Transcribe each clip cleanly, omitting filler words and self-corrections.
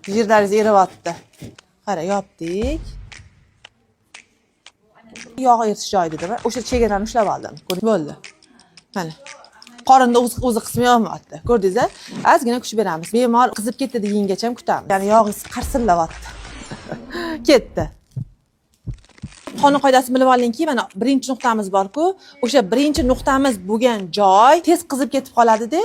Yerlaringiz eriyapti. Qara, yopdik. Yog' eritish joyi dedimi? O'sha chegarani ushlab oldim. Ko'rdingiz bo'ldi. Mana. Qorinda o'zi qismi yonmayapti. Ko'rdingiz-a? Ozgina kuch beramiz. Bemor qizib ketdi degungacha kutamiz. Ya'ni yog'ingiz qarsillayapti. Ketdi. Qonun qoidasini bilib olingki, mana birinchi nuqtamiz bor-ku, o'sha birinchi nuqtamiz bo'lgan joy tez qizib ketib qoladi-da,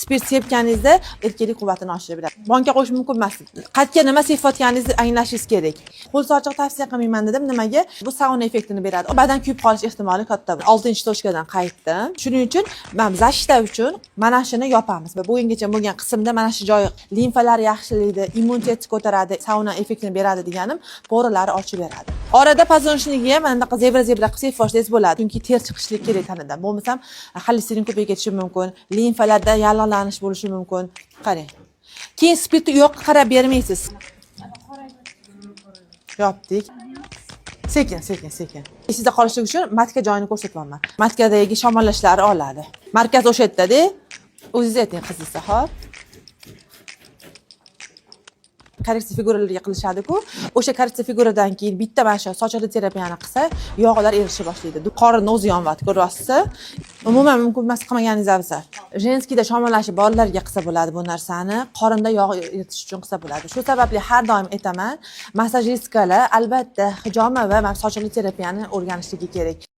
spirt sepganingizda erkaklik quvvatini oshirib beradi. Banka qo'yish mumkin emas. Qatga nima sepayotganingizni anglashingiz kerak. Qo'l sochiq tavsiya qilmayman dedim. Nimaga? Bu sauna effektini beradi. Badan kuyib qolish ehtimoli katta. 6-tochkadan qaytdim. Shuning uchun men zashta uchun mana shuni yopamiz. Bo'yingacha bo'lgan qismda mana shu joy limfalar yaxshilaydi, immunitetni ko'taradi, sauna effektini beradi deganim, po'ralari ochib beradi. Orada pazonishniga mana bunaqa zebra qilib sepfoshlaringiz bo'ladi. Chunki ter chiqishlik kerak tanadan. Bo'lmasam xolesterin ko'payib ketishi mumkin, limfalarda yallig'lanish bo'lishi mumkin. Qarang. Keyin spirtni yo'q qarab bermaysiz. Yopdik. Sekin. Esingizda qolishligi uchun matka joyini ko'rsatyapman. Matkadagi shamollashlarni oladi. Markaz o'sha yerda-da. O'zingiz ayting qizingizga, xo'p. Korreksiya figuralarga qilishadi-ku. O'sha korreksiya figuradan keyin bitta mana shu sochli terapiyani qilsa, yog'lar erisha boshlaydi. Qorinni o'zi yonyapti, ko'ryapsiz? Umuman mumkin emas qilmaganingiz afzal. Jenskiyda shamollashi borlarga qilsa bo'ladi bu narsani, qorinda yog' eritish uchun qilsa bo'ladi. Shu sababli har doim aytaman, massajistkalar albatta hijoma va sochli terapiyani o'rganishligi kerak.